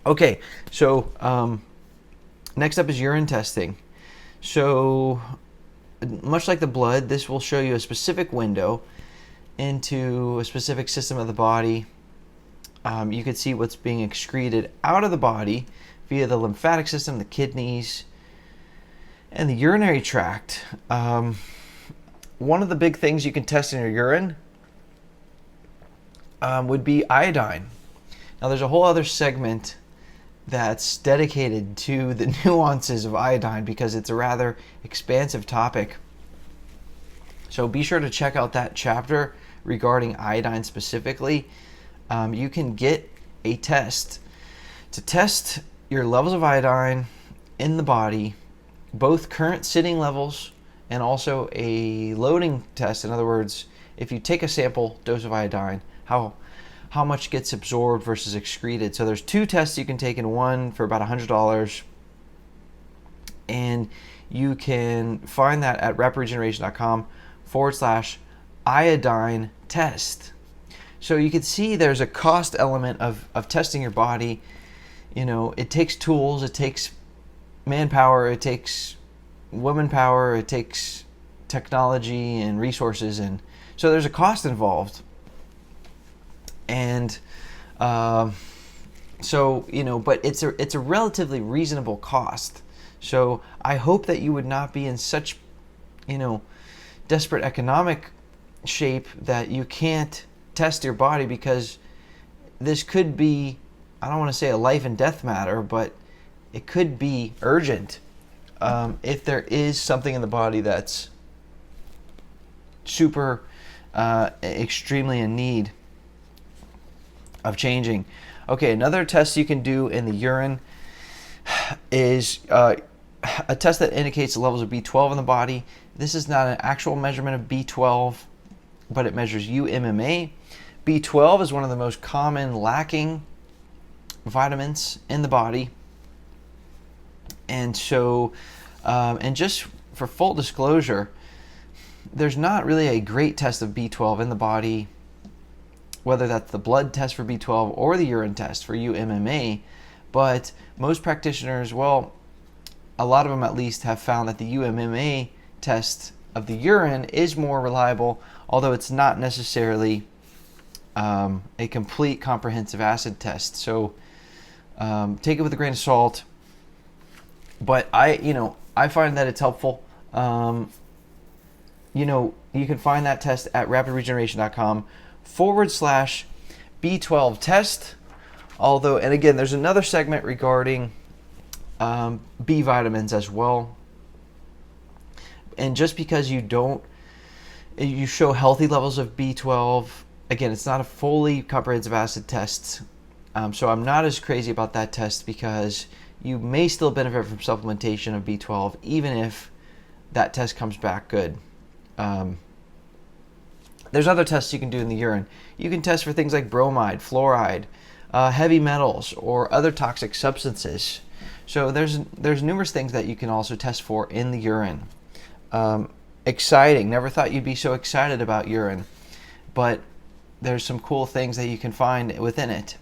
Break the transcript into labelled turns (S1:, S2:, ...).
S1: Okay, so next up is urine testing. So much like the blood, this will show you a specific window into a specific system of the body. You can see what's being excreted out of the body via the lymphatic system, the kidneys, and the urinary tract. One of the big things you can test in your urine would be iodine. Now, there's a whole other segment that's dedicated to the nuances of iodine because it's a rather expansive topic. So be sure to check out that chapter regarding iodine specifically. You can get a test to test your levels of iodine in the body, both current sitting levels and also a loading test. In other words, if you take a sample dose of iodine, how much gets absorbed versus excreted. So there's two tests you can take in one for about $100, and you can find that at rapidregeneration.com/iodine test. So you can see there's a cost element of testing your body. You know, it takes tools, it takes manpower, it takes woman power, it takes technology and resources, and so there's a cost involved. And so, you know, but it's a relatively reasonable cost. So I hope that you would not be in such, you know, desperate economic shape that you can't test your body, because this could be, I don't want to say a life and death matter, but it could be urgent if there is something in the body that's super extremely in need of changing. Okay, another test you can do in the urine is a test that indicates the levels of B12 in the body. This is not an actual measurement of B12, but it measures UMMA. B12 is one of the most common lacking vitamins in the body. And so, and just for full disclosure, there's not really a great test of B12 in the body, whether that's the blood test for B12 or the urine test for UMMA. But most practitioners, well, a lot of them at least, have found that the UMMA test of the urine is more reliable, although it's not necessarily a complete comprehensive acid test. So take it with a grain of salt. But I find that it's helpful. You can find that test at rapidregeneration.com/B12 test. Although, and again, there's another segment regarding B vitamins as well. And just because you show healthy levels of B12, again, it's not a fully comprehensive acid test. So I'm not as crazy about that test, because you may still benefit from supplementation of B12 even if that test comes back good. There's other tests you can do in the urine. You can test for things like bromide, fluoride, heavy metals, or other toxic substances. So there's numerous things that you can also test for in the urine. Exciting. Never thought you'd be so excited about urine, but there's some cool things that you can find within it.